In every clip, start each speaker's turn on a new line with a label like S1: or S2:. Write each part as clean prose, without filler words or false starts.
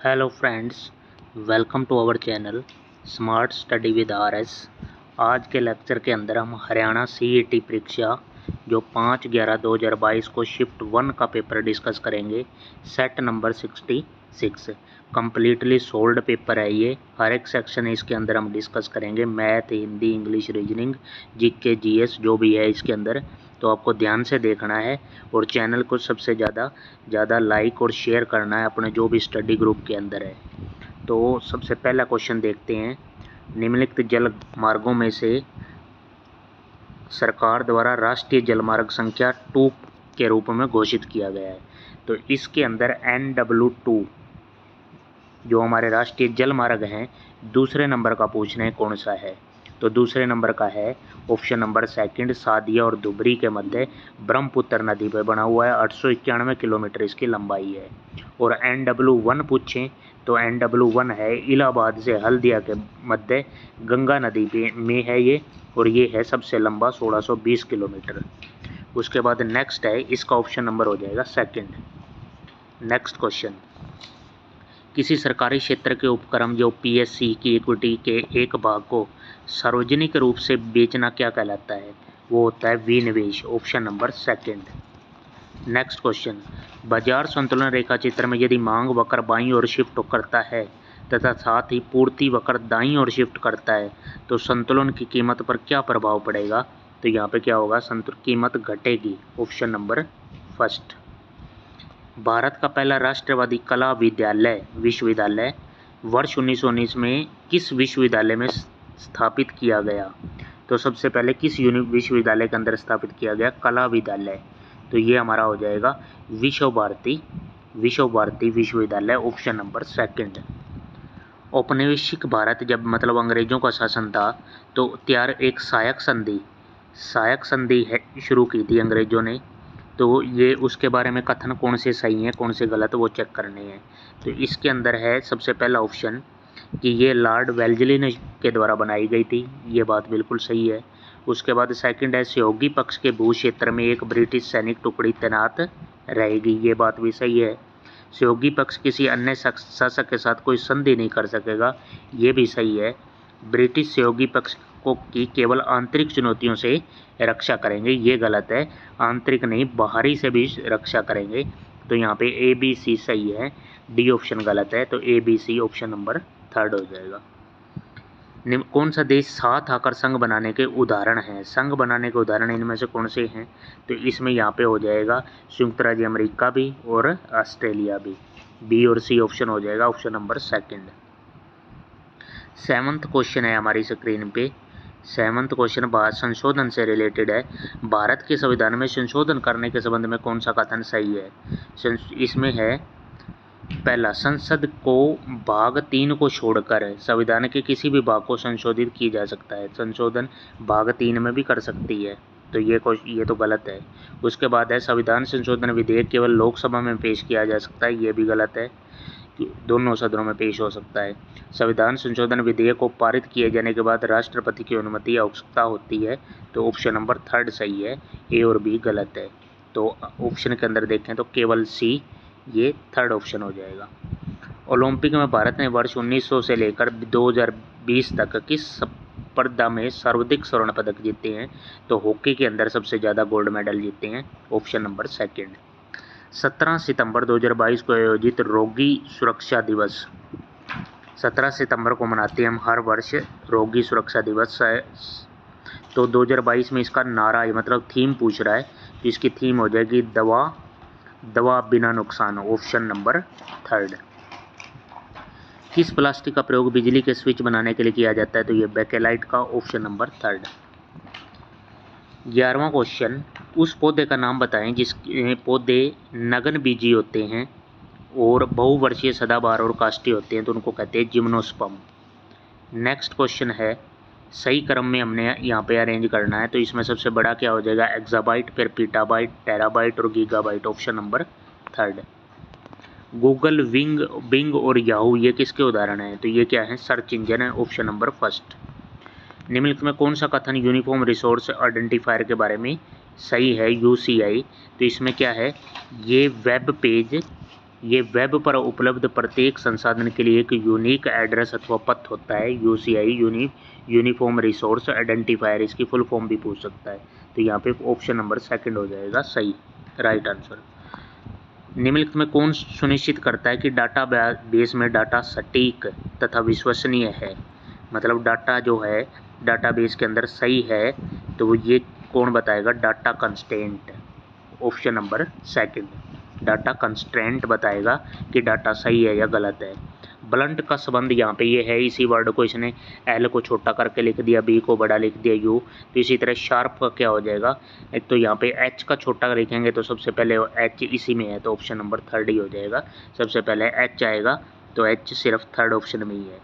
S1: Hello friends, welcome to our channel smart study with RS. आज के lecture के अंदर हम हरियाणा सीईटी परीक्षा जो 5/11/2022 को शिफ्ट 1 का पेपर डिस्कस करेंगे। Set number 66 completely solved paper है ये। हर एक सेक्शन इसके अंदर हम डिस्कस करेंगे, math, Hindi, English, reasoning, GK, GS जो भी है इसके अंदर। तो आपको ध्यान से देखना है और चैनल को सबसे ज़्यादा लाइक और शेयर करना है अपने जो भी स्टडी ग्रुप के अंदर है। तो सबसे पहला क्वेश्चन देखते हैं। निम्नलिखित जल मार्गों में से सरकार द्वारा राष्ट्रीय जलमार्ग संख्या 2 के रूप में घोषित किया गया है। तो इसके अंदर NW2 जो हमारे राष्ट्रीय जलमार्ग हैं, दूसरे नंबर का पूछना है कौन सा है। तो दूसरे नंबर का है ऑप्शन नंबर सेकंड, सादिया और धुबरी के मध्य ब्रह्मपुत्र नदी पर बना हुआ है। 891 किलोमीटर इसकी लंबाई है। और NW1 पूछें तो NW1 है इलाहाबाद से हल्दिया के मध्य गंगा नदी पे में है ये, और ये है सबसे लंबा 1620 किलोमीटर। उसके बाद नेक्स्ट है, इसका ऑप्शन नंबर हो जाएगा सेकंड। नेक्स्ट क्वेश्चन, किसी सरकारी क्षेत्र के उपक्रम जो PSC की इक्विटी के एक भाग को सार्वजनिक रूप से बेचना क्या कहलाता है? वो होता है विनिवेश, option number second. Next question, बाजार संतुलन रेखा चित्र में यदि मांग वक्र बाईं ओर शिफ्ट करता है तथा साथ ही पूर्ति वक्र दाईं ओर शिफ्ट करता है तो संतुलन की कीमत पर क्या प्रभाव पड़ेगा? तो यहाँ पे क्या होगा, कीमत घटेगी, ऑप्शन नंबर फर्स्ट। भारत का पहला राष्ट्रवादी कला विश्वविद्यालय वर्ष 1919 में किस विश्वविद्यालय में स्थापित किया गया? तो सबसे पहले किस विश्वविद्यालय के अंदर स्थापित किया गया? कला विद्यालय। तो ये हमारा हो जाएगा विश्व भारती विश्वविद्यालय, ऑप्शन नंबर सेकंड। औपनिवेशिक भारत जब मतलब अंग्रेजों का शासन था तो एक सहायक संधि है शुरू की थी अंग्रेजों ने। तो ये उसके बारे में कथन कौन से सही हैं कौन से गलत, वो चेक करने हैं। तो इसके अंदर है सबसे पहला ऑप्शन कि ये लॉर्ड वेल्जली ने के द्वारा बनाई गई थी, ये बात बिल्कुल सही है। उसके बाद सेकंड है, सहयोगी पक्ष के भू क्षेत्र में एक ब्रिटिश सैनिक टुकड़ी तैनात रहेगी, ये बात भी सही है। सहयोगी पक्ष किसी अन्य शासक के साथ कोई संधि नहीं कर सकेगा, ये भी सही है। ब्रिटिश सहयोगी पक्ष को की केवल आंतरिक चुनौतियों से रक्षा करेंगे, ये गलत है, आंतरिक नहीं बाहरी से भी रक्षा करेंगे। तो यहाँ पे ABC सही है, डी ऑप्शन गलत है। तो ABC ऑप्शन नंबर थर्ड हो जाएगा। कौन सा देश साथ आकर संघ बनाने के उदाहरण हैं? संघ बनाने के उदाहरण इनमें से कौन से हैं? तो इसमें यहाँ पे हो जाएगा संयुक्त राज्य अमेरिका भी और ऑस्ट्रेलिया भी, B और C ऑप्शन हो जाएगा, option number second. 7th question है हमारी स्क्रीन पे। 7th क्वेश्चन संशोधन से रिलेटेड है। भारत के संविधान में संशोधन करने के संबंध में कौन सा कथन सही है? इसमें है पहला, संसद को भाग 3 को छोड़कर संविधान के किसी भी भाग को संशोधित किया जा सकता है। संशोधन भाग 3 में भी कर सकती है, तो ये तो गलत है। उसके बाद है, संविधान संशोधन विधेयक केवल लोकसभा में पेश किया जा सकता है, ये भी गलत है, दोनों सदनों में पेश हो सकता है। संविधान संशोधन विधेयक को पारित किए जाने के बाद राष्ट्रपति की अनुमति आवश्यकता होती है, तो ऑप्शन नंबर थर्ड सही है, A और B गलत है। तो ऑप्शन के अंदर देखें तो केवल C, ये थर्ड ऑप्शन हो जाएगा। ओलंपिक में भारत ने वर्ष 1900 से लेकर 2020 तक किस स्पर्धा में सर्वाधिक स्वर्ण पदक जीते हैं? तो हॉकी के अंदर सबसे ज़्यादा गोल्ड मेडल जीते हैं, ऑप्शन नंबर सेकंड। 17 सितंबर 2022 को आयोजित रोगी सुरक्षा दिवस, 17 सितंबर को मनाते हैं हम हर वर्ष रोगी सुरक्षा दिवस है। तो 2022 में इसका नारा मतलब थीम पूछ रहा है, तो इसकी थीम हो जाएगी दवा बिना नुकसान, ऑप्शन नंबर थर्ड। किस प्लास्टिक का प्रयोग बिजली के स्विच बनाने के लिए किया जाता है? तो ये बेकेलाइट का, ऑप्शन नंबर थर्ड। 11वां क्वेश्चन, उस पौधे का नाम बताएं जिसके पौधे नगनबीजी होते हैं और बहुवर्षीय सदाबहार और काष्ठी होते हैं, तो उनको कहते हैं जिम्नोस्पर्म। नेक्स्ट क्वेश्चन है, सही क्रम में हमने यहाँ पे अरेंज करना है, तो इसमें सबसे बड़ा क्या हो जाएगा? एक्साबाइट, फिर पीटाबाइट, टेराबाइट और gigabyte, option number third. Google, Bing और याहू ये किसके उदाहरण हैं? तो ये क्या है? सर्च इंजन है, ऑप्शन नंबर फर्स्ट। निम्नलिखित में कौन सा कथन यूनिफॉर्म रिसोर्स आइडेंटिफायर के बारे में सही है? UCI। तो इसमें क्या है? ये वेब पेज ये वेब पर उपलब्ध प्रत्येक संसाधन के लिए एक यूनिक एड्रेस अथवा पथ होता है। यूसीआई यूनिफॉर्म रिसोर्स आइडेंटिफायर, इसकी फुल फॉर्म भी पूछ सकता है। तो यहाँ पे ऑप्शन नंबर सेकंड हो जाएगा सही, राइट आंसर। निम्नलिखित में कौन सुनिश्चित करता है कि डाटा बेस में डाटा सटीक तथा विश्वसनीय है? मतलब डाटा जो है डाटाबेस के अंदर सही है, तो वो ये कौन बताएगा? Data constraint, option number second, data constraint बताएगा कि डाटा सही है या गलत है। ब्लंट का संबंध यहाँ पे ये है, इसी वर्ड को इसने एल को छोटा करके लिख दिया, बी को बड़ा लिख दिया, यू। तो इसी तरह शार्प का क्या हो जाएगा? एक तो यहाँ पे एच का छोटा लिखेंगे तो सबसे पहले एच इसी में है, तो ऑप्शन नंबर थर्ड ही हो जाएगा। सबसे पहले एच आएगा, तो एच सिर्फ थर्ड ऑप्शन में ही है।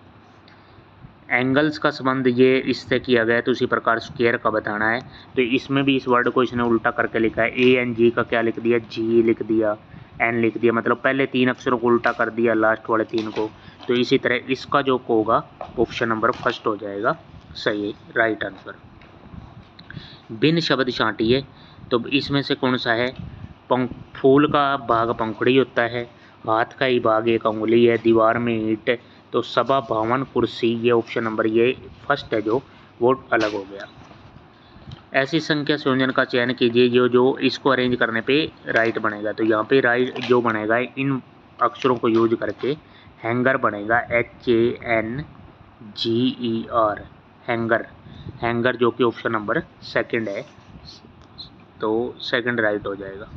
S1: एंगल्स का संबंध ये इससे किया गया है, तो उसी प्रकार स्क्वायर का बताना है। तो इसमें भी इस वर्ड को इसने उल्टा करके लिखा है, ए एन जी का क्या लिख दिया? जी लिख दिया, एन लिख दिया, मतलब पहले तीन अक्षरों को उल्टा कर दिया, लास्ट वाले तीन को। तो इसी तरह इसका जो होगा ऑप्शन नंबर फर्स्ट हो जाएगा सही, राइट आंसर। भिन्न शब्द छांटिए, तो इसमें से कौन सा है? फूल का भाग पंखुड़ी होता है, हाथ का ही भाग एक अंगुली है, दीवार में ईंट, तो सभा भवन कुर्सी, ये ऑप्शन नंबर ये फर्स्ट है जो वो अलग हो गया। ऐसी संख्या संयोजन का चयन कीजिए जो इसको अरेंज करने पे राइट बनेगा। तो यहाँ पे राइट जो बनेगा इन अक्षरों को यूज करके हैंगर बनेगा, HANGER, हैंगर, हैंगर जो कि ऑप्शन नंबर सेकंड है, तो सेकंड राइट हो जाएगा।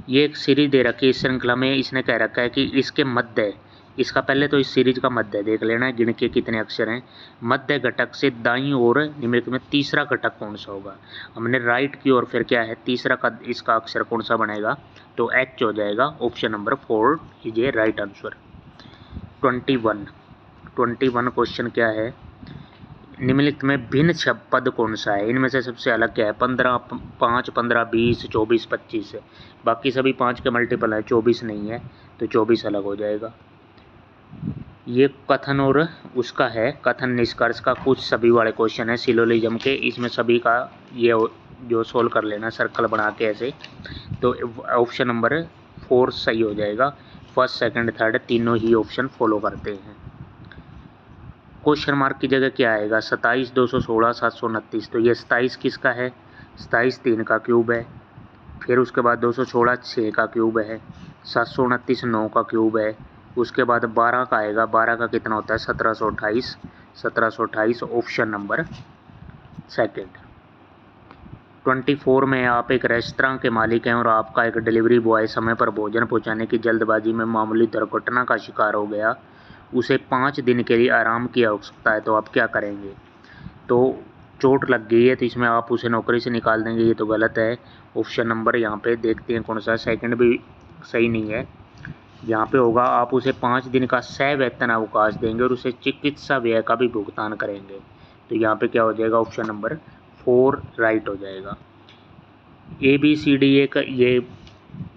S1: ये एक सीरीज दे रखी है, इस श्रृंखला में इसने कह रखा है कि इसके मध्य, इसका पहले तो इस सीरीज का मध्य देख लेना है, गिन के कितने अक्षर हैं। मध्य घटक से दाईं ओर निम्नलिखित में तीसरा घटक कौन सा होगा? हमने राइट की ओर, फिर क्या है तीसरा का इसका अक्षर कौन सा बनेगा? तो एच हो जाएगा, ऑप्शन नंबर 4 कीजिए राइट आंसर। 21 क्वेश्चन क्या है? निम्नलिखित में भिन्न पद कौन सा है? इनमें से सबसे अलग क्या है? 15, 5, 15, 20, 24, 25 है। बाकी सभी 5 के मल्टीपल है, 24 नहीं है, तो 24 अलग हो जाएगा। ये कथन और उसका है, कथन निष्कर्ष का कुछ सभी वाले क्वेश्चन है सिलोजिज्म के, इसमें सभी का ये जो सोल्व कर लेना सर्कल बना के ऐसे। तो ऑप्शन नंबर 4 सही हो जाएगा। फर्स्ट, सेकंड, थर्ड तीनों ही ऑप्शन फॉलो करते हैं। क्वेश्चन मार्क की जगह क्या आएगा? 27, 216, 729, तो ये 27 किसका है? 27 3 का क्यूब है, फिर उसके बाद 216 6 का क्यूब है, 729 9 का क्यूब है, उसके बाद 12 का आएगा, 12 का कितना होता है? 1728, 1728 ऑप्शन नंबर सेकंड। 24 में आप एक रेस्तरां के मालिक हैं और आपका एक डिलीवरी बॉय समय पर भोजन पहुंचाने की जल्दबाजी में मामूली दुर्घटना का शिकार हो गया, उसे 5 दिन के लिए आराम की आवश्यकता है, तो आप क्या करेंगे? तो चोट लग गई है, तो इसमें आप उसे नौकरी से निकाल देंगे, ये तो गलत है। ऑप्शन नंबर यहाँ पे देखते हैं कौन सा, सेकंड भी सही नहीं है। यहाँ पे होगा आप उसे 5 दिन का सवेतन अवकाश देंगे और उसे चिकित्सा व्यय का भी भुगतान करेंगे, तो यहाँ पे क्या हो जाएगा? ऑप्शन नंबर 4 राइट हो जाएगा। ABCD एक ये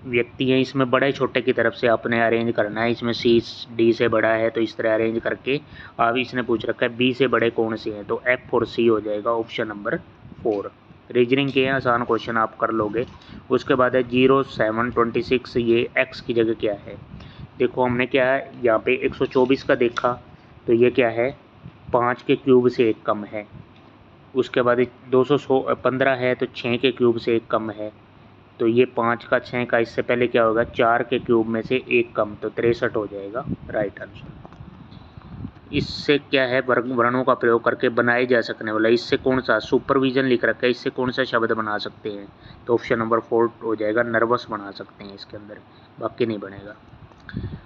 S1: व्यक्ति हैं, इसमें बड़े छोटे की तरफ से आपने अरेंज करना है। इसमें C D से बड़ा है, तो इस तरह अरेंज करके अब इसने पूछ रखा है B से बड़े कौन से हैं, तो F और C हो जाएगा, ऑप्शन नंबर 4। रीजनिंग के आसान क्वेश्चन आप कर लोगे। उसके बाद है 0, 7, 26, ये x की जगह क्या है? देखो हमने क्या है यहाँ पे 124 का देखा, तो ये क्या है? 5 के क्यूब से 1 कम है। उसके बाद 215 है, तो 6 के क्यूब से 1 कम है, तो ये 5 का 6 का, इससे पहले क्या होगा? 4 के क्यूब में से 1 कम, तो 63 हो जाएगा राइट आंसर। इससे क्या है? वर्णों का प्रयोग करके बनाए जा सकने वाला, इससे कौन सा? सुपरविजन लिख रखा है, इससे कौन सा शब्द बना सकते हैं? तो ऑप्शन नंबर 4 हो जाएगा, नर्वस बना सकते हैं इसके अंदर, बाकी नहीं बनेगा।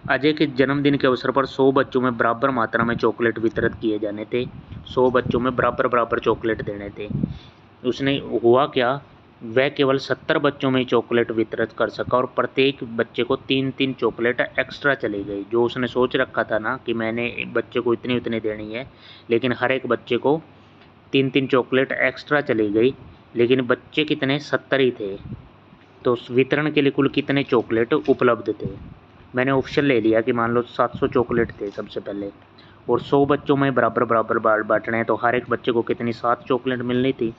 S1: अजय के जन्मदिन के अवसर पर 100 बच्चों में बराबर मात्रा में चॉकलेट वितरित किए जाने थे। 100 बच्चों में बराबर चॉकलेट देने थे। उसने हुआ क्या? वह केवल 70 बच्चों में चॉकलेट वितरित कर सका और प्रत्येक बच्चे को 3-3 चॉकलेट एक्स्ट्रा चली गई। जो उसने सोच रखा था ना कि मैंने बच्चे को इतनी देनी है, लेकिन हर एक बच्चे को 3-3 चॉकलेट एक्स्ट्रा चली गई, लेकिन बच्चे कितने? 70 ही थे, तो वितरण के लिए कुल कितने चॉकलेट उपलब्ध थे? मैंने ऑप्शन ले लिया कि मान लो 700 चॉकलेट थे सबसे पहले, और 100 बच्चों में बराबर बांटने हैं, तो हर एक बच्चे को कितनी? 7 चॉकलेट मिलनी थी,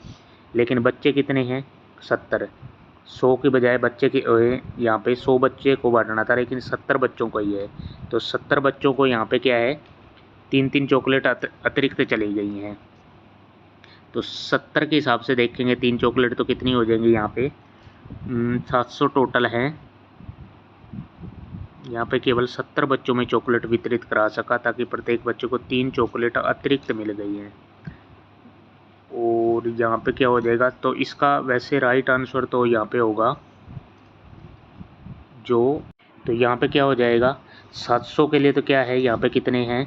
S1: लेकिन बच्चे कितने हैं? 70। 100 की बजाय बच्चे के यहाँ पे 100 बच्चे को बांटना था, लेकिन 70 बच्चों को ही है। तो 70 बच्चों को यहाँ पे क्या है, 3-3 चॉकलेट अतिरिक्त चली गई हैं। तो 70 के हिसाब से देखेंगे 3 चॉकलेट तो कितनी हो जाएंगी यहाँ पे, 700 टोटल है। यहाँ पे केवल 70 बच्चों में चॉकलेट वितरित करा सका, ताकि प्रत्येक बच्चे को 3 चॉकलेट अतिरिक्त मिल गई हैं। और यहाँ पे क्या हो जाएगा, तो इसका वैसे राइट आंसर तो यहाँ पे होगा जो, तो यहाँ पे क्या हो जाएगा, 700 के लिए तो क्या है, यहाँ पे कितने हैं,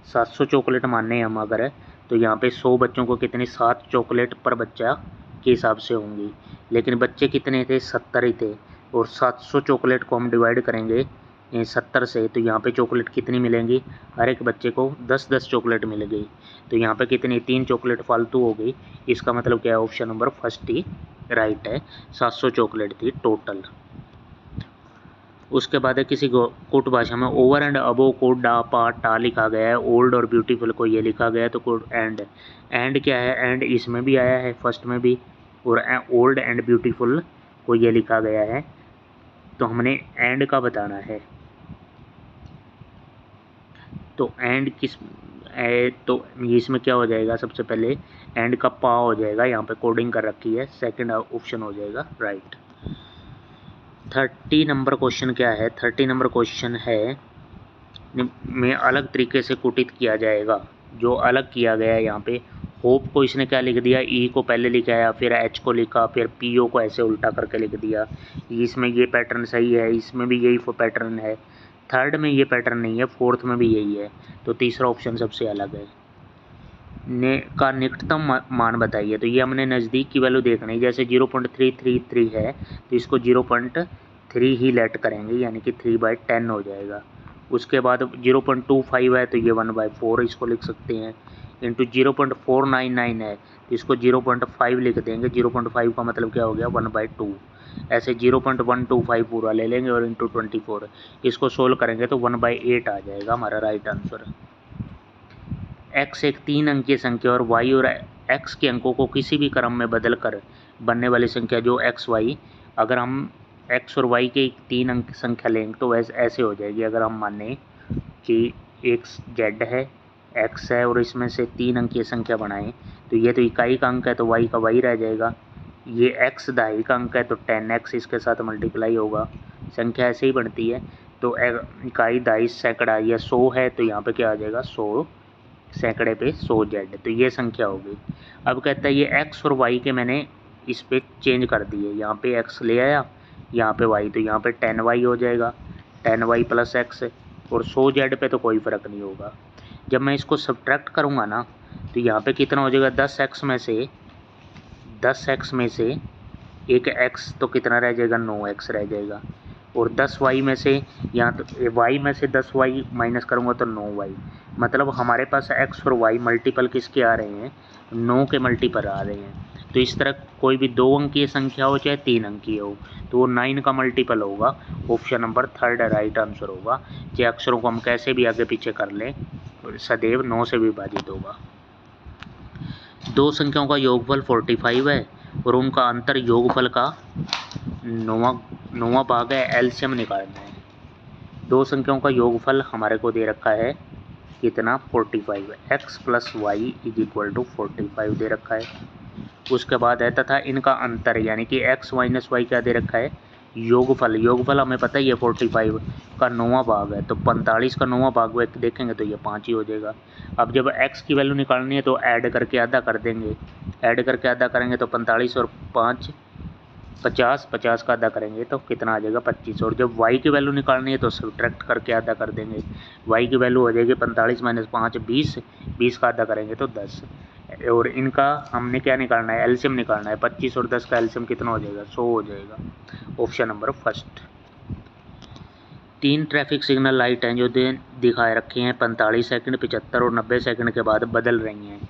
S1: 700 चॉकलेट मानने हम अगर, तो यहाँ पे 100 बच्चों को कितने, 7 चॉकलेट पर बच्चा के हिसाब से होंगी। लेकिन बच्चे कितने थे, 70 ही थे। और 700 चॉकलेट को हम डिवाइड करेंगे 70 से, तो यहाँ पे चॉकलेट कितनी मिलेंगी, हर एक बच्चे को 10-10 चॉकलेट मिल गई। तो यहाँ पे कितनी, 3 चॉकलेट फालतू हो गई। इसका मतलब क्या है, ऑप्शन नंबर फर्स्ट ही राइट है, 700 चॉकलेट थी टोटल। उसके बाद है किसी कोट भाषा में ओवर एंड अबो को डा पा टा लिखा गया है, ओल्ड और ब्यूटीफुल को ये लिखा गया है। तो कोट एंड क्या है, एंड इसमें भी आया है फर्स्ट में भी, और ओल्ड एंड ब्यूटीफुल को ये लिखा गया है। तो हमने एंड का बताना है। तो एंड तो इसमें क्या हो जाएगा, सबसे पहले एंड का पा हो जाएगा, यहाँ पे कोडिंग कर रखी है, सेकंड ऑप्शन हो जाएगा राइट। 30 नंबर क्वेश्चन क्या है, 30 नंबर क्वेश्चन है में अलग तरीके से कुटित किया जाएगा। जो अलग किया गया है यहाँ पे, होप को इसने क्या लिख दिया, ई को पहले लिखाया, फिर एच को लिखा, फिर पी ओ को ऐसे उल्टा करके लिख दिया। इसमें ये पैटर्न सही है, इसमें भी यही पैटर्न है, थर्ड में ये पैटर्न नहीं है, फोर्थ में भी यही है। तो तीसरा ऑप्शन सबसे अलग है। का निकटतम मान बताइए। तो ये हमने नज़दीक की वैल्यू देखनी है, जैसे 0.333 है तो इसको 0.3 ही लेट करेंगे, यानी कि 3/10 हो जाएगा। उसके बाद 0.25 है तो ये 1/4 इसको लिख सकते हैं, इंटू 0.499 है तो इसको 0.5 लिख देंगे। 0.5 का मतलब क्या हो गया, 1/2। ऐसे 0.125 पूरा ले लेंगे और इंटू 24 इसको सोल्व करेंगे तो 1/8 आ जाएगा हमारा राइट आंसर। x एक 3 अंकीय संख्या और y और x के अंकों को किसी भी क्रम में बदलकर बनने वाली संख्या जो x y, अगर हम x और y के 3 अंक संख्या लेंगे तो वैसे ऐसे हो जाएगी। अगर हम माने कि एक z है, x है और इसमें से 3 अंकीय संख्या बनाएं, तो ये तो इकाई का अंक है तो y का y रह जाएगा। ये x दहाई का अंक है तो 10x इसके साथ मल्टीप्लाई होगा। संख्या ऐसे ही बनती है। तो इकाई, दहाई, सैकड़ा या 100 है तो यहाँ पे क्या आ जाएगा, 100 सैकड़े पे 100 जेड, तो ये संख्या हो गई। अब कहता है ये x और y के मैंने इस पे चेंज कर दिए, यहाँ पे x ले आया, यहाँ पे y, तो यहाँ पे 10y हो जाएगा, 10y प्लस x, और 100 जेड पे तो कोई फ़र्क नहीं होगा। जब मैं इसको सब्ट्रैक्ट करूँगा ना तो यहाँ पे कितना हो जाएगा, 10x में से एक x तो कितना रह जाएगा, 9x रह जाएगा। और 10y में से यहाँ तो y में से 10y माइनस करूँगा तो 9y। मतलब हमारे पास x और y मल्टीपल किसके आ रहे हैं, 9 के मल्टीपल आ रहे हैं। तो इस तरह कोई भी 2 अंकीय संख्या हो चाहे 3 अंकीय हो तो वो 9 का मल्टीपल होगा। Option number third right answer होगा। ये अक्षरों को हम कैसे भी आगे पीछे कर लें सदैव 9 से विभाजित होगा। दो संख्याओं का योगफल 45 है और उनका अंतर योगफल का 9वां भाग है, एलसीएम निकालना है। दो संख्याओं का योगफल हमारे को दे रखा है कितना, 45 है, x plus Y is equal to 45 दे रखा है। उसके बाद है तथा इनका अंतर, यानी कि x माइनस वाई क्या दे रखा है, योगफल। योगफल हमें पता ही है 45 का 9वां भाग है, तो 45 का 9वां भाग देखेंगे तो ये 5 ही हो जाएगा। अब जब x की वैल्यू निकालनी है तो ऐड करके आधा कर देंगे, ऐड करके आधा करेंगे तो 45 और 5 50, 50 का आधा करेंगे तो कितना आ जाएगा, 25। और जब y की वैल्यू निकालनी है तो सब्ट्रैक्ट करके आधा कर देंगे, y की वैल्यू हो जाएगी 45 माइनस 5 20, 20 का आधा करेंगे तो 10। और इनका हमने क्या निकालना है, एलसीएम निकालना है। 25 और 10 का एलसीएम कितना हो जाएगा, 100 हो जाएगा। Option number first. 3 traffic signal light हैं जो दिखाए रखे हैं 45 सेकंड, 75 और 90 सेकंड के बाद बदल रही हैं,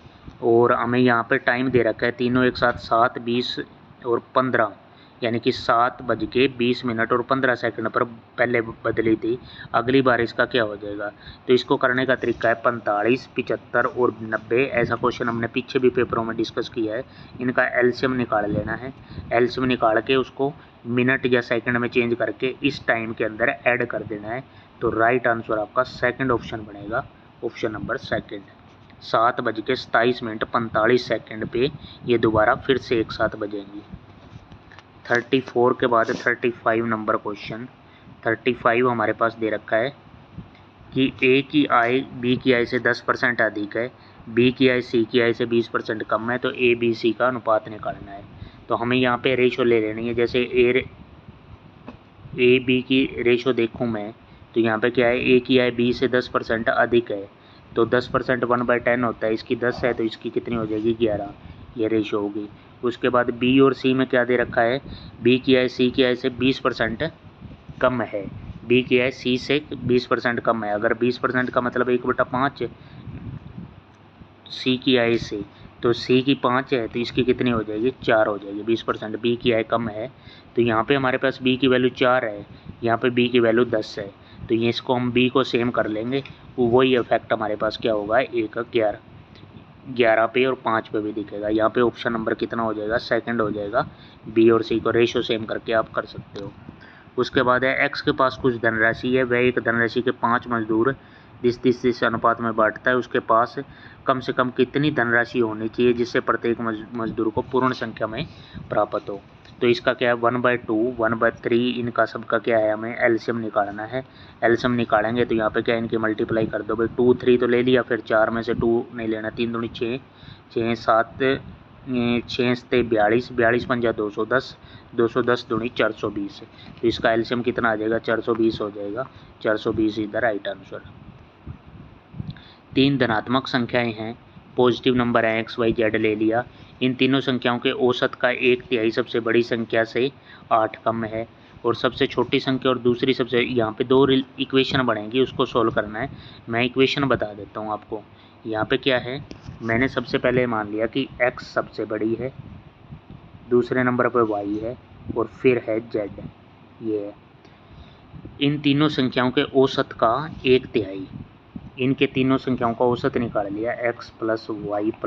S1: और हमें यहाँ पे टाइम दे रखा है तीनों एक साथ 7, 20 और 15, यानी कि 7:20 और 15 पर पहले बदली थी। अगली बार इसका क्या हो जाएगा? तो इसको करने का तरीका है 45, 75 और 90। ऐसा क्वेश्चन हमने पीछे भी पेपरों में डिस्कस किया है। इनका एलसीएम निकाल लेना है। एलसीएम निकाल के उसको मिनट या सेकंड में चेंज करके इस टाइम के अंदर ऐड कर देना है। तो राइट आंसर आपका सेकंड ऑप्शन बनेगा, ऑप्शन नंबर सेकंड। 7:27 पे ये दोबारा फिर से एक साथ बजेंगी। 34 के बाद 35 नंबर क्वेश्चन। 35 हमारे पास दे रखा है कि ए की आय बी की आय से 10% अधिक है, बी की आय सी की आय से 20% कम है, तो ए बी सी का अनुपात निकालना है। तो हमें यहाँ पे रेशो ले लेनी है। जैसे ए बी की रेशो देखूँ मैं, तो यहाँ पे क्या है, ए की आय बी से 10% अधिक है, तो 10% 1/10 होता है। इसकी 10 है तो इसकी कितनी हो जाएगी? 11। ये रेशो होगी। उसके बाद बी और सी में क्या दे रखा है? बी की आय सी की आय से 20% कम है। बी की आय सी से 20% कम है। अगर 20% का मतलब 1/5 सी की आय से, तो सी की 5 है तो इसकी कितनी हो जाएगी? 4 हो जाएगी। 20% बी की आय कम है, तो यहाँ पे हमारे पास बी की वैल्यू 4 है, यहाँ पे बी की वैल्यू 10 है, तो ये इसको हम बी को सेम कर लेंगे। वही इफेक्ट हमारे पास क्या होगा? 11 पे और 5 पे भी दिखेगा। यहाँ पे ऑप्शन नंबर कितना हो जाएगा? सेकंड हो जाएगा। बी और सी को रेशो सेम करके आप कर सकते हो। उसके बाद है एक्स के पास कुछ धनराशि है, वह एक धनराशि के 5 मजदूर जिस अनुपात में बांटता है। उसके पास कम से कम कितनी धनराशि होनी चाहिए जिससे प्रत्येक मजदूर को पूर्ण संख्या में प्राप्त हो? तो इसका क्या है? 1/2, 1/3, इनका सबका क्या है? हमें एलसीएम निकालना है। एलसीएम निकालेंगे तो यहाँ पे क्या है? इनकी मल्टीप्लाई कर दो भाई। 2, 3 तो ले लिया, फिर 4 में से 2 नहीं लेना। 3 दूनी 6, 6 7 6 से 42, 42 पंजा 210, 210 दूनी 420। तो इसका एलसीएम कितना आ जाएगा? 420 हो जाएगा। 420 इज द राइट आंसर। 3 धनात्मक संख्याएं हैं, पॉजिटिव नंबर है, एक्स वाई जेड ले लिया। इन तीनों संख्याओं के औसत का 1/3 सबसे बड़ी संख्या से 8 कम है, और सबसे छोटी संख्या और दूसरी सबसे, यहाँ पे 2 इक्वेशन बनेंगी, उसको सोल्व करना है। मैं इक्वेशन बता देता हूँ आपको। यहाँ पे क्या है, मैंने सबसे पहले मान लिया कि x सबसे बड़ी है, दूसरे नंबर पर y है, और फिर है z। ये है। इन तीनों संख्याओं के औसत का 1/3, इनके तीनों संख्याओं का औसत निकाल लिया। x + y +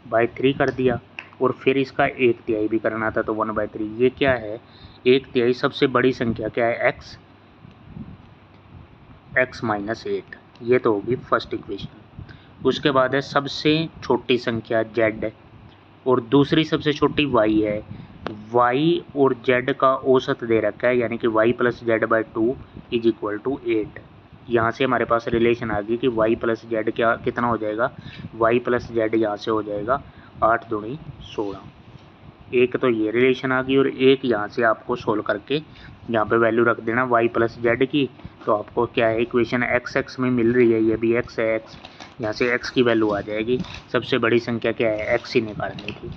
S1: z/3 कर दिया, और फिर इसका 1/3 भी करना था, तो 1/3। ये क्या है? 1/3 सबसे बड़ी संख्या क्या है? x -8। ये तो होगी फर्स्ट इक्वेशन। उसके बाद है सबसे छोटी संख्या z, और दूसरी सबसे छोटी y है। y और z का औसत दे रखा है, यानी कि y + z/2 = 8। यहाँ से हमारे पास रिलेशन आ गई कि y + z क्या कितना हो जाएगा? y + z यहाँ से हो जाएगा 8 दूनी 16। एक तो ये रिलेशन आ गई, और एक यहाँ से आपको सोल्व करके यहाँ पे वैल्यू रख देना y + z की। तो आपको क्या है? इक्वेशन x में मिल रही है, ये भी x है, x यहाँ से x की वैल्यू आ जाएगी। सबसे बड़ी संख्या क्या है? x ही निकालनी थी।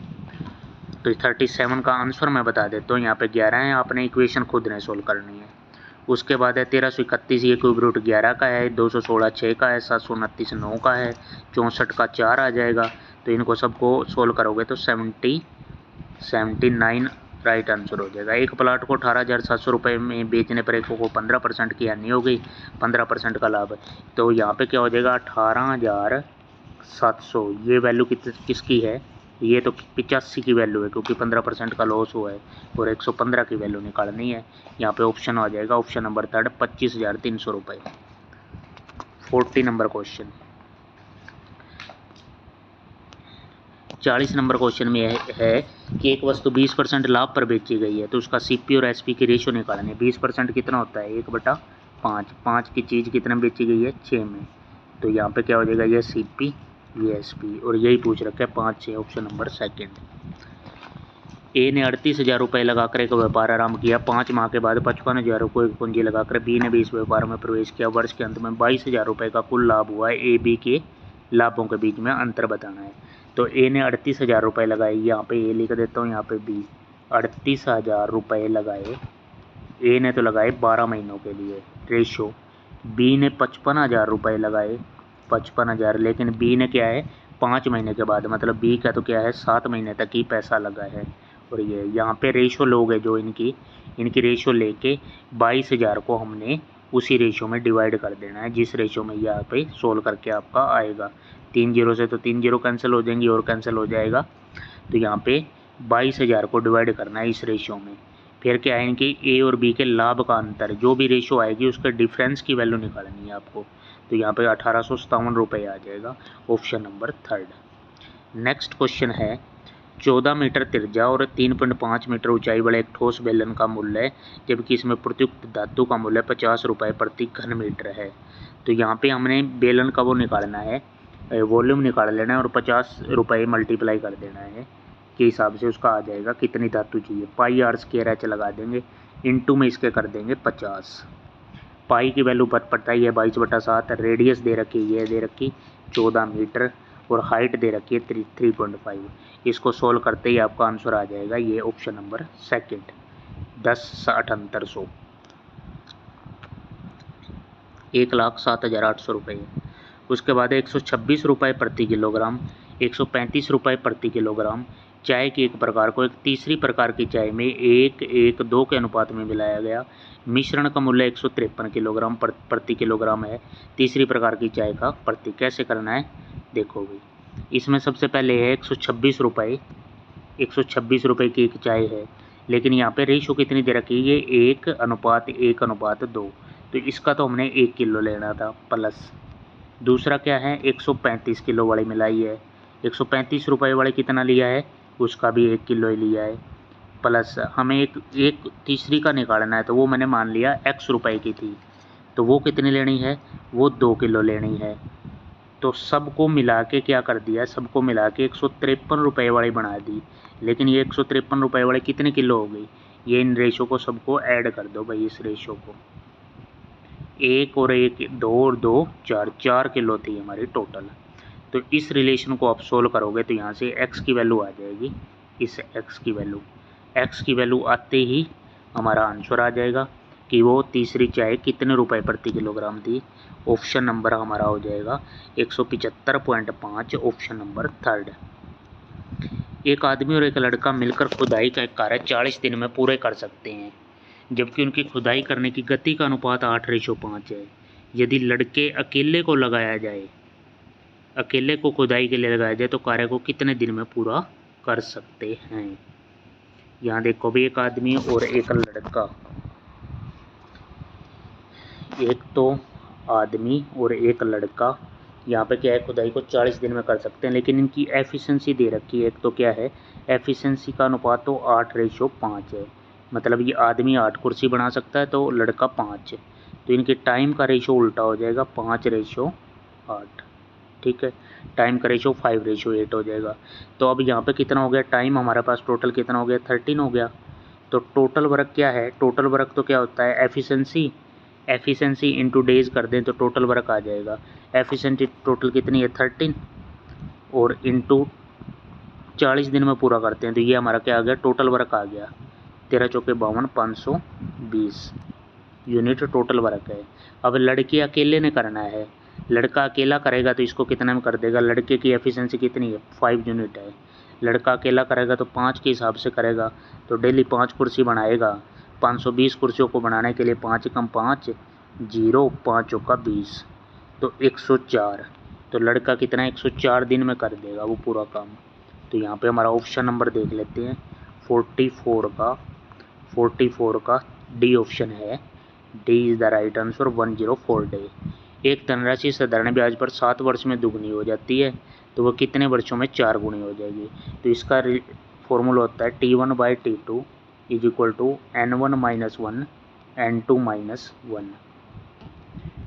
S1: तो 37 का आंसर मैं बता देता हूँ। यहाँ पे 11 है, आपने इक्वेशन खुद ने सोल्व करनी है। उसके बाद है 1331, ये क्यूब रूट 11 का है, 216 6 का है, 729 9 का है, 64 का 4 आ जाएगा। तो इनको सबको सोल्व करोगे तो 79 राइट आंसर हो जाएगा। एक प्लाट को 18,700 रुपये में बेचने पर एक को 15% की हानि हो गई, 15% का लाभ। तो यहाँ पे क्या हो जाएगा? 18,700। ये वैल्यू किसकी है? ये तो 85 की वैल्यू है, क्योंकि 15% का लॉस हुआ है, और 115 की वैल्यू निकालनी है। यहाँ पे ऑप्शन आ जाएगा, ऑप्शन नंबर 3, 25,300 रुपये। 40 नंबर क्वेश्चन। 40 नंबर क्वेश्चन में है कि एक वस्तु 20% लाभ पर बेची गई है, तो उसका सीपी और एसपी की रेशो निकालनी है। 20% कितना होता है? 1/5। 5 की चीज़ कितने में बेची गई है? 6 में। तो यहाँ पे क्या हो जाएगा? ये सीपी, ये एसपी, और यही पूछ रखा है 5 6, ऑप्शन नंबर सेकंड। ए ने 38,000 रुपये लगाकर एक व्यापार आरंभ किया। 5 माह के बाद 55,000 रुपये की पूंजी लगाकर बी ने भी इस व्यापार में प्रवेश किया। वर्ष के अंत में 22,000 रुपये का कुल लाभ हुआ है। ए बी के लाभों के बीच में अंतर बताना है। तो ए ने 38,000 रुपये लगाए, यहाँ पे ए लिख देता हूँ, यहाँ पे बी। 38,000 रुपये लगाए, ए ने तो लगाए 12 महीनों के लिए, रेशो। बी ने 55,000 रुपये लगाए, 55,000, लेकिन बी ने क्या है? 5 महीने के बाद, मतलब बी का तो क्या है? 7 महीने तक ही पैसा लगा है, और ये यहाँ पे रेशो लोगे जो इनकी रेशो लेके 22,000 को हमने उसी रेशो में डिवाइड कर देना है जिस रेशो में यहाँ पे सोल्व करके आपका आएगा। 3 जीरो से तो 3 जीरो कैंसिल हो जाएंगी और कैंसिल हो जाएगा, तो यहाँ पे 22,000 को डिवाइड करना है इस रेशो में। फिर क्या है, इनकी ए और बी के लाभ का अंतर, जो भी रेशो आएगी उसके डिफरेंस की वैल्यू निकालनी है आपको। तो यहाँ पे 1857 रुपये आ जाएगा, ऑप्शन नंबर 3। नेक्स्ट क्वेश्चन है, 14 मीटर त्रिज्या और 3.5 मीटर ऊंचाई वाले एक ठोस बेलन का मूल्य है, जबकि इसमें प्रयुक्त धातु का मूल्य 50 रुपये प्रति घन मीटर है। तो यहाँ पे हमने बेलन का वो निकालना है, वॉल्यूम निकाल लेना है और 50 रुपये मल्टीप्लाई कर देना है के हिसाब से उसका आ जाएगा कितनी धातु चाहिए। पाई आर स्क्वायर एच लगा देंगे, इनटू में इसके कर देंगे 50। पाई की वैल्यू पता ही है 22/7, रेडियस दे रखी है, ये दे रखी 14 मीटर और हाइट दे रखी है 3.5। इसको सोल्व करते ही आपका आंसर आ जाएगा ये ऑप्शन नंबर 2, 10,7800, 1,07,800 रुपये। उसके बाद 126 रुपये प्रति किलोग्राम, 135 रुपये प्रति किलोग्राम चाय की एक प्रकार को एक तीसरी प्रकार की चाय में 1:2 के अनुपात में मिलाया गया। मिश्रण का मूल्य 153 किलोग्राम प्रति किलोग्राम है। तीसरी प्रकार की चाय का प्रति कैसे करना है देखो भाई। इसमें सबसे पहले है 126 रुपये, 126 रुपये की एक चाय है, लेकिन यहाँ पे रेशो कितनी दे रखी है, ये 1:1:2। तो इसका तो हमने 1 किलो लेना था, प्लस दूसरा क्या है 135 किलो वाली मिलाई है, 135 रुपये वाले कितना लिया है, उसका भी 1 किलो ही लिया है, प्लस हमें एक तीसरी का निकालना है, तो वो मैंने मान लिया x रुपये की थी, तो वो कितनी लेनी है, वो 2 किलो लेनी है। तो सबको मिला के क्या कर दिया, सबको मिला के 153 रुपये वाली बना दी, लेकिन ये 153 रुपये वाली कितने किलो हो गई, ये इन रेशो को सबको ऐड कर दो भाई, इस रेशो को 1 और 1 2 और 2 4 किलो थी हमारी टोटल। तो इस रिलेशन को आप सोल्व करोगे तो यहाँ से x की वैल्यू आ जाएगी, इस x की वैल्यू आते ही हमारा आंसर आ जाएगा कि वो तीसरी चाय कितने रुपए प्रति किलोग्राम थी। ऑप्शन नंबर हमारा हो जाएगा 175.5, ऑप्शन नंबर 3। एक आदमी और एक लड़का मिलकर खुदाई का एक कार्य 40 दिन में पूरे कर सकते हैं, जबकि उनकी खुदाई करने की गति का अनुपात 8:5 है। यदि लड़के अकेले को खुदाई के लिए लगाया जाए तो कार्य को कितने दिन में पूरा कर सकते हैं। यहाँ देखो भी, एक आदमी और एक लड़का, एक तो आदमी और एक लड़का, यहाँ पे क्या है, खुदाई को 40 दिन में कर सकते हैं, लेकिन इनकी एफिशिएंसी दे रखी है। एक तो क्या है, एफिशिएंसी का अनुपात तो 8:5 है, मतलब ये आदमी 8 कुर्सी बना सकता है तो लड़का 5, तो इनके टाइम का रेशो उल्टा हो जाएगा, 5:8, ठीक है। टाइम का रेशो 5:8 हो जाएगा। तो अब यहाँ पे कितना हो गया, टाइम हमारे पास टोटल कितना हो गया, 13 हो गया। तो टोटल वर्क क्या है, टोटल वर्क तो क्या होता है, एफिशिएंसी इंटू डेज कर दें तो टोटल वर्क आ जाएगा। एफिशिएंसी टोटल कितनी है 13, और इंटू 40 दिन में पूरा करते हैं तो ये हमारा क्या आ गया, टोटल वर्क आ गया 13 चौके 52, 520 यूनिट टोटल वर्क है। अब लड़के अकेले ने करना है, लड़का अकेला करेगा तो इसको कितना में कर देगा, लड़के की एफिशिएंसी कितनी है 5 यूनिट है, लड़का अकेला करेगा तो 5 के हिसाब से करेगा, तो डेली 5 कुर्सी बनाएगा। 520 कुर्सियों को बनाने के लिए 5 कम 5 0, 5 चौका 20, तो 104। तो लड़का कितना 104 दिन में कर देगा वो पूरा काम। तो यहाँ पे हमारा ऑप्शन नंबर देख लेते हैं, 44 का डी ऑप्शन है, D is the right answer, 104 day. एक धनराशि साधारण ब्याज पर 7 वर्ष में दुगनी हो जाती है, तो वो कितने वर्षों में 4 गुनी हो जाएगी। तो इसका फॉर्मूला होता है T1/T2 = N1 - 1 N2 - 1।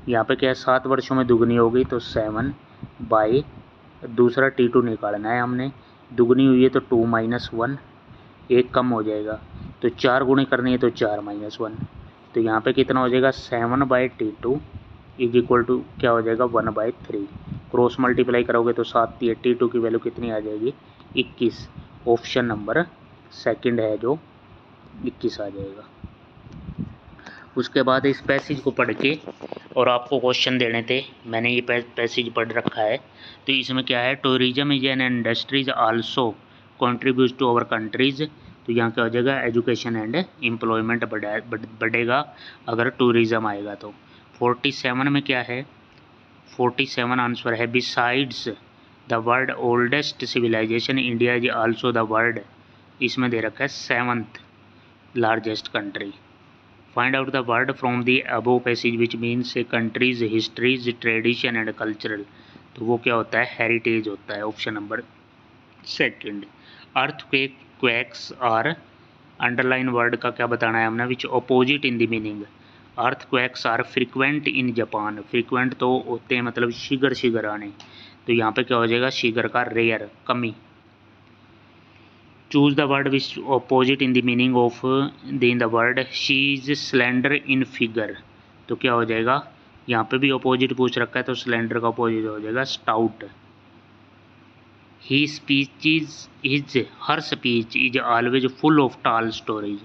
S1: यहाँ पे क्या है, 7 वर्षों में दुगनी होगी तो 7 बाई दूसरा T2 निकालना है हमने, दुगनी हुई है तो 2 - 1, एक कम हो जाएगा, तो 4 गुणी करनी है तो 4 - 1, तो यहाँ पे कितना हो जाएगा 7/T2 = क्या हो जाएगा 1/3। क्रॉस मल्टीप्लाई करोगे तो 7 T2 की वैल्यू कितनी आ जाएगी 21, ऑप्शन नंबर 2 है जो 21 आ जाएगा। उसके बाद इस पैसेज को पढ़ के और आपको क्वेश्चन देने थे, मैंने ये पैसेज पढ़ रखा है। तो इसमें क्या है, tourism is an industries also contribute to our countries तो यहाँ क्या हो जाएगा, एजुकेशन एंड एम्प्लॉयमेंट बढ़ेगा अगर टूरिज़्म आएगा तो। 47 में क्या है, 47 आंसर है besides the world oldest civilisation India is also the world, इसमें दे रखा है 7th largest country. Find out the word from the above passage which means countries histories tradition and cultural, तो वो क्या होता है, हेरिटेज होता है, option number second. Earthquakes are, underline word का क्या बताना है हमने, which opposite in the meaning. Earthquakes are frequent in Japan, frequent तो होते हैं मतलब शीघ्र आने, तो यहाँ पे क्या हो जाएगा, शीघ्र का रेयर, कमी। Choose the word which opposite in the meaning of in the word she is slender in figure, तो क्या हो जाएगा, यहाँ पे भी अपोजिट पूछ रखा है तो स्लेंडर का अपोजिट हो जाएगा स्टाउट। ही स्पीचेज इज, हर speech is always full of tall stories,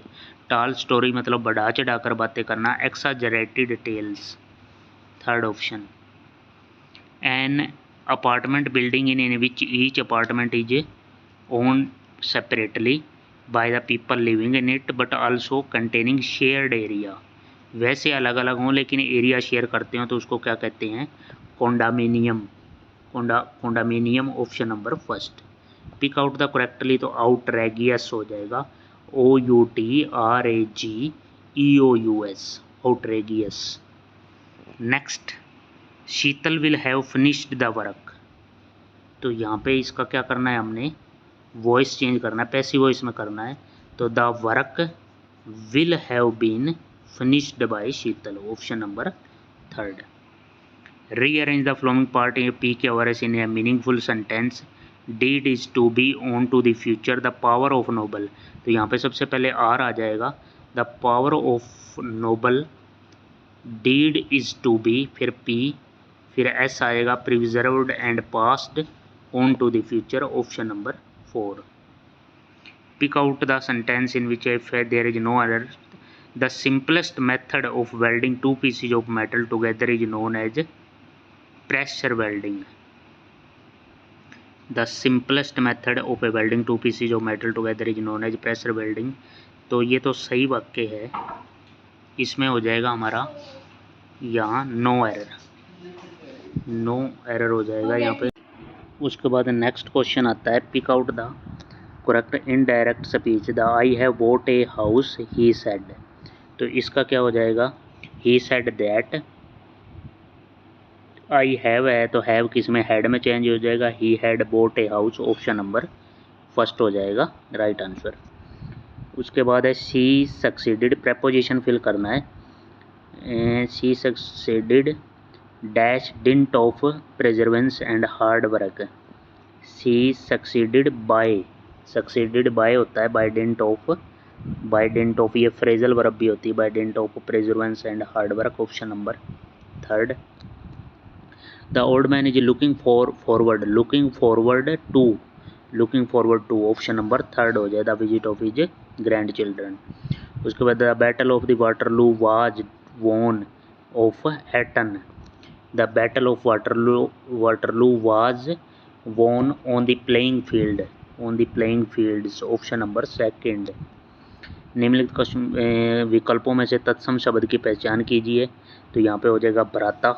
S1: tall story मतलब बढ़ा चढ़ा कर बातें करना, exaggerated tales, third option. An apartment building in which each apartment is own separately by the people living in it but also containing shared area, वैसे अलग अलग हों लेकिन एरिया शेयर करते हो तो उसको क्या कहते हैं, condominium, condominium, option number first. Pick out the correctly, तो आउटरेगियस हो जाएगा, OUTRAGEOUS, outrageous. Next, Sheetal will have finished the work, तो यहाँ पे इसका क्या करना है, हमने वॉइस चेंज करना है, पैसिव वॉइस में करना है, तो the work will have been finished by Sheetal, option number third. Rearrange the flowing part in PQRS in a meaningful sentence, deed is to be on to the future the power of noble, तो यहाँ पे सबसे पहले R आ जाएगा, the power of noble, deed is to be, फिर P, फिर S आएगा, preserved and passed on to the future, option number 4। Pick out the sentence in which there is no error, the simplest method of welding two pieces of metal together is known as pressure welding, the simplest method of welding two pieces of metal together is known as pressure welding, तो ये तो सही वाक्य है, इसमें हो जाएगा हमारा यहाँ नो एरर हो जाएगा यहाँ पे। उसके बाद नेक्स्ट क्वेश्चन आता है, pick out the correct indirect speech, the I have bought a house he said, तो इसका क्या हो जाएगा, he said that, I have है तो हैव किस में, हैड में चेंज हो जाएगा, he had boat a house, option number first हो जाएगा राइट आंसर। उसके बाद है शी सक्सीडेड, प्रेपोजिशन फिल करना है, she succeeded dash dint of perseverance and hard work, she succeeded by होता है बाय डिंट ऑफ ये फ्रेजल वर्ब भी होती है, by dint of perseverance and hard work, option number third. The old man is looking forward to, option number third हो जाए, the visit of his grand children. उसके बाद the battle of the Waterloo was won of Eton, the battle of Waterloo was won on the playing fields, option number second. निम्नलिखित विकल्पों में से तत्सम शब्द की पहचान कीजिए, तो यहाँ पे हो जाएगा भ्राता,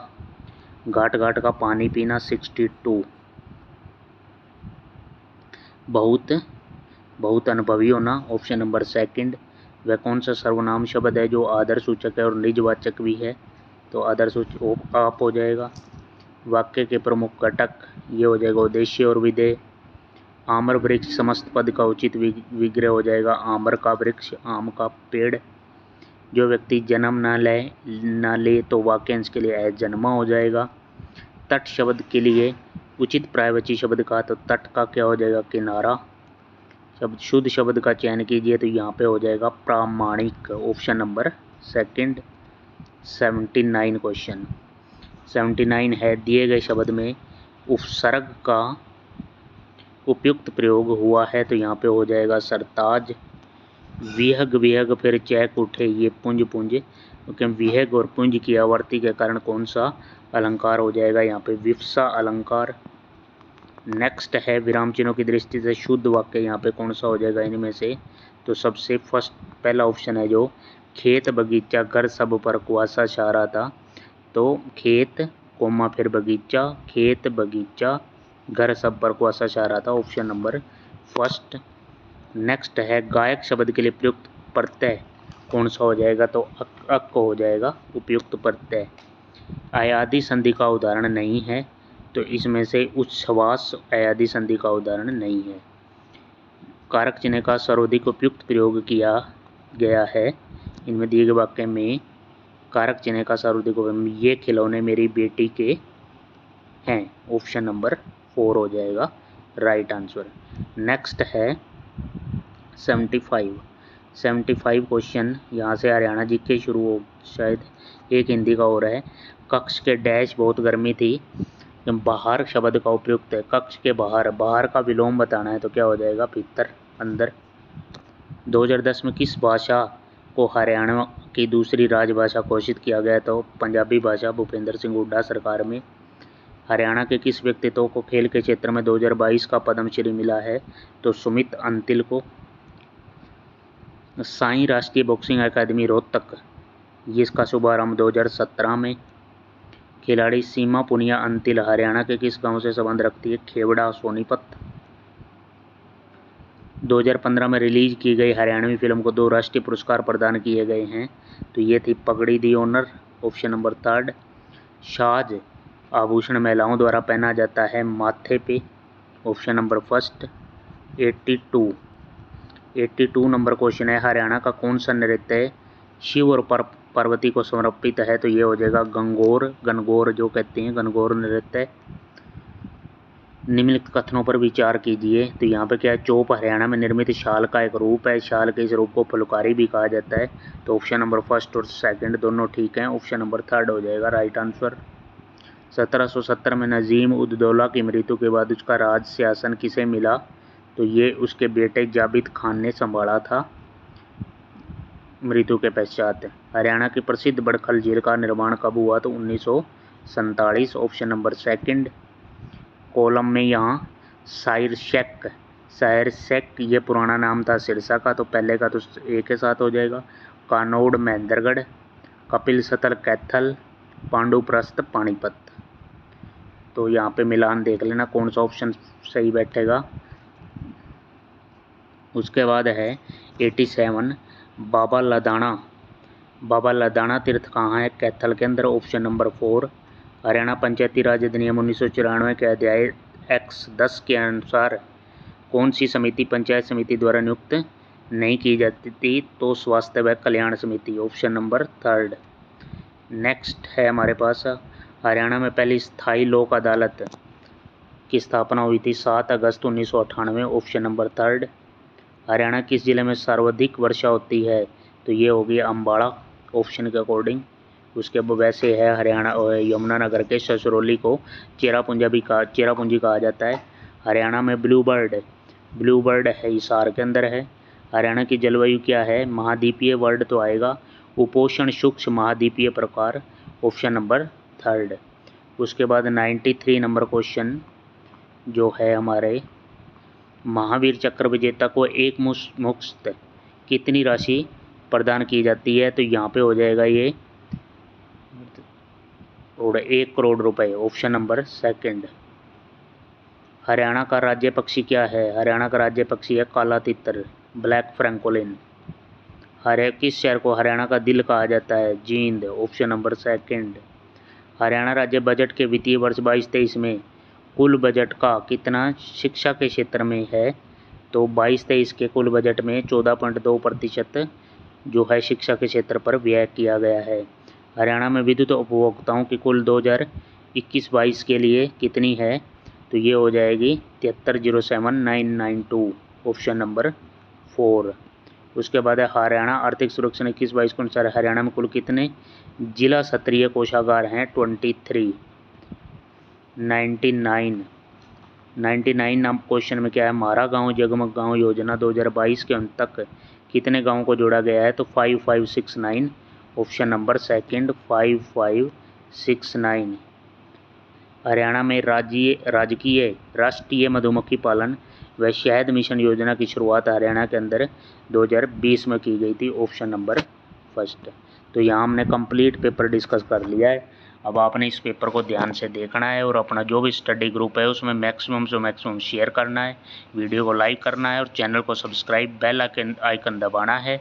S1: घाट घाट का पानी पीना 62, बहुत अनुभवी होना, ऑप्शन नंबर सेकंड। वह कौन सा सर्वनाम शब्द है जो आदर सूचक है और निजवाचक भी है, तो आदर सूचक आप हो जाएगा। वाक्य के प्रमुख घटक, ये हो जाएगा उद्देश्य और विधेय। आम्र वृक्ष समस्त पद का उचित विग्रह हो जाएगा, आम्र का वृक्ष, आम का पेड़। जो व्यक्ति जन्म न ले तो वाक्यांश के लिए अजन्मा हो जाएगा। तट शब्द के लिए उचित पर्यायवाची शब्द का, तो तट का क्या हो जाएगा, किनारा। शब्द शुद्ध शब्द का चयन कीजिए, तो यहाँ पे हो जाएगा प्रामाणिक, ऑप्शन नंबर सेकंड। 79 क्वेश्चन 79 है, दिए गए शब्द में उपसर्ग का उपयुक्त प्रयोग हुआ है, तो यहाँ पे हो जाएगा सरताज। विहग फिर चैक उठे, ये पुंज, क्योंकि विहग और पुंज की आवर्ती के कारण कौन सा अलंकार हो जाएगा, यहाँ पे विप्सा अलंकार। नेक्स्ट है विराम चिन्हों की दृष्टि से शुद्ध वाक्य, यहाँ पे कौन सा हो जाएगा इनमें से, तो सबसे फर्स्ट पहला ऑप्शन है जो खेत बगीचा घर सब पर कुआसा छा रहा था, तो खेत कोमा फिर बगीचा, खेत बगीचा घर सब पर कुआसा छा रहा था, ऑप्शन नंबर फर्स्ट। नेक्स्ट है गायक शब्द के लिए प्रयुक्त प्रत्यय कौन सा हो जाएगा, तो अक हो जाएगा उपयुक्त प्रत्यय। अयादी संधि का उदाहरण नहीं है, तो इसमें से उच्छ्वास अयादी संधि का उदाहरण नहीं है। कारक चिन्ह का सर्वाधिक उपयुक्त प्रयोग किया गया है, इनमें दिए गए वाक्य में कारक चिन्ह का सर्वाधिक उपयोग, ये खिलौने मेरी बेटी के हैं, ऑप्शन नंबर 4 हो जाएगा राइट आंसर। नेक्स्ट है 75 क्वेश्चन, यहाँ से हरियाणा जी के शुरू हो, शायद एक हिंदी का हो रहा है। कक्ष के डैश बहुत गर्मी थी, बाहर शब्द का उपयुक्त है, कक्ष के बाहर, बाहर का विलोम बताना है तो क्या हो जाएगा भीतर अंदर। 2010 में किस भाषा को हरियाणा की दूसरी राजभाषा घोषित किया गया, तो पंजाबी भाषा भूपेंद्र सिंह हुड्डा सरकार में। हरियाणा के किस व्यक्तित्व को खेल के क्षेत्र में 2022 का पद्मश्री मिला है, तो सुमित अंतिल को। साई राष्ट्रीय बॉक्सिंग अकादमी रोहतक, जिसका शुभारंभ 2017 में। खिलाड़ी सीमा पुनिया अंतिल हरियाणा के किस गांव से संबंध रखती है, खेवड़ा सोनीपत। 2015 में रिलीज की गई हरियाणवी फिल्म को 2 राष्ट्रीय पुरस्कार प्रदान किए गए हैं, तो ये थी पगड़ी दी ऑनर, ऑप्शन नंबर 3। साज आभूषण महिलाओं द्वारा पहना जाता है माथे पे, ऑप्शन नंबर 1। 82 नंबर क्वेश्चन है, हरियाणा का कौन सा नृत्य शिव और पार्वती को समर्पित है, तो ये हो जाएगा गणगौर जो कहते हैं, गणगौर नृत्य। निम्नलिखित कथनों पर विचार कीजिए, तो यहाँ पे क्या है, चोप हरियाणा में निर्मित शाल का एक रूप है, शाल के इस रूप को फुलकारी भी कहा जाता है, तो ऑप्शन नंबर 1 और 2 दोनों ठीक हैं, ऑप्शन नंबर 3 हो जाएगा राइट आंसर। 1770 में नजीम उद दौला की मृत्यु के बाद उसका राज शासन किसे मिला, तो ये उसके बेटे जाबित खान ने संभाला था मृत्यु के पश्चात। हरियाणा की प्रसिद्ध बड़खल झील का निर्माण कब हुआ, तो 1947, ऑप्शन नंबर 2। कॉलम में यहाँ सायरसेक ये पुराना नाम था सिरसा का, तो पहले का तो ए के साथ हो जाएगा। कानौड़ महेंद्रगढ़, कपिल सतल कैथल, पांडुप्रस्थ पानीपत, तो यहाँ पे मिलान देख लेना कौन सा ऑप्शन सही बैठेगा। उसके बाद है 87 बाबा लदाना तीर्थ कहाँ है, कैथल के अंदर, ऑप्शन नंबर 4। हरियाणा पंचायती राज अधिनियम 1994 के अध्याय X10 के अनुसार कौन सी समिति पंचायत समिति द्वारा नियुक्त नहीं की जाती थी, तो स्वास्थ्य व कल्याण समिति, ऑप्शन नंबर 3। नेक्स्ट है हमारे पास हरियाणा में पहली स्थायी लोक अदालत की स्थापना हुई थी 7 अगस्त 1998, ऑप्शन नंबर 3। हरियाणा किस जिले में सर्वाधिक वर्षा होती है, तो ये होगी अम्बाड़ा, ऑप्शन के अकॉर्डिंग। उसके वैसे है हरियाणा यमुनानगर के ससरौली को चेरापूंजी कहा जाता है। हरियाणा में ब्लू बर्ड है हिसार के अंदर है। हरियाणा की जलवायु क्या है, महाद्वीपीय वर्ड तो आएगा, उपोष्ण शुष्क महाद्वीपीय प्रकार, ऑप्शन नंबर 3। उसके बाद 93 नंबर क्वेश्चन जो है हमारे, महावीर चक्र विजेता को एक मुश्त कितनी राशि प्रदान की जाती है, तो यहाँ पे हो जाएगा ये 1 करोड़ रुपए, ऑप्शन नंबर 2। हरियाणा का राज्य पक्षी क्या है, हरियाणा का राज्य पक्षी है काला तितर, ब्लैक फ्रैंकोलिन। किस शहर को हरियाणा का दिल कहा जाता है, जींद, ऑप्शन नंबर 2। हरियाणा राज्य बजट के वित्तीय वर्ष 22-23 में कुल बजट का कितना शिक्षा के क्षेत्र में है, तो 22-23 के कुल बजट में 14.2% जो है शिक्षा के क्षेत्र पर व्यय किया गया है। हरियाणा में विद्युत उपभोक्ताओं की कुल 2021-22 के लिए कितनी है, तो ये हो जाएगी 73,07,992, ऑप्शन नंबर 4। उसके बाद है हरियाणा आर्थिक सर्वेक्षण 21-22 के अनुसार हरियाणा में कुल कितने जिला स्तरीय कोषागार हैं, 23। 99 नाम क्वेश्चन में क्या है, हमारा गांव जगमग गांव योजना 2022 के अंत तक कितने गांवों को जोड़ा गया है, तो 5569, ऑप्शन नंबर 2, 5569। हरियाणा में राष्ट्रीय मधुमक्खी पालन वह शहद मिशन योजना की शुरुआत हरियाणा के अंदर 2020 में की गई थी, ऑप्शन नंबर फर्स्ट। तो यहाँ हमने कंप्लीट पेपर डिस्कस कर लिया है। अब आपने इस पेपर को ध्यान से देखना है और अपना जो भी स्टडी ग्रुप है उसमें मैक्सिमम से मैक्सिमम शेयर करना है, वीडियो को लाइक करना है और चैनल को सब्सक्राइब बेल आइकन दबाना है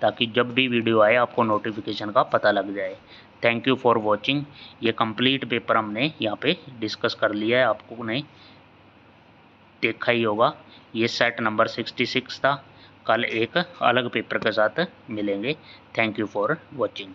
S1: ताकि जब भी वीडियो आए आपको नोटिफिकेशन का पता लग जाए। Thank you for watching. ये कंप्लीट पेपर हमने यहाँ पे डिस्कस कर लिया है, आपको नहीं देखा ही होगा। ये सेट नंबर 66 था। कल एक अलग पेपर के साथ मिलेंगे। Thank you for watching.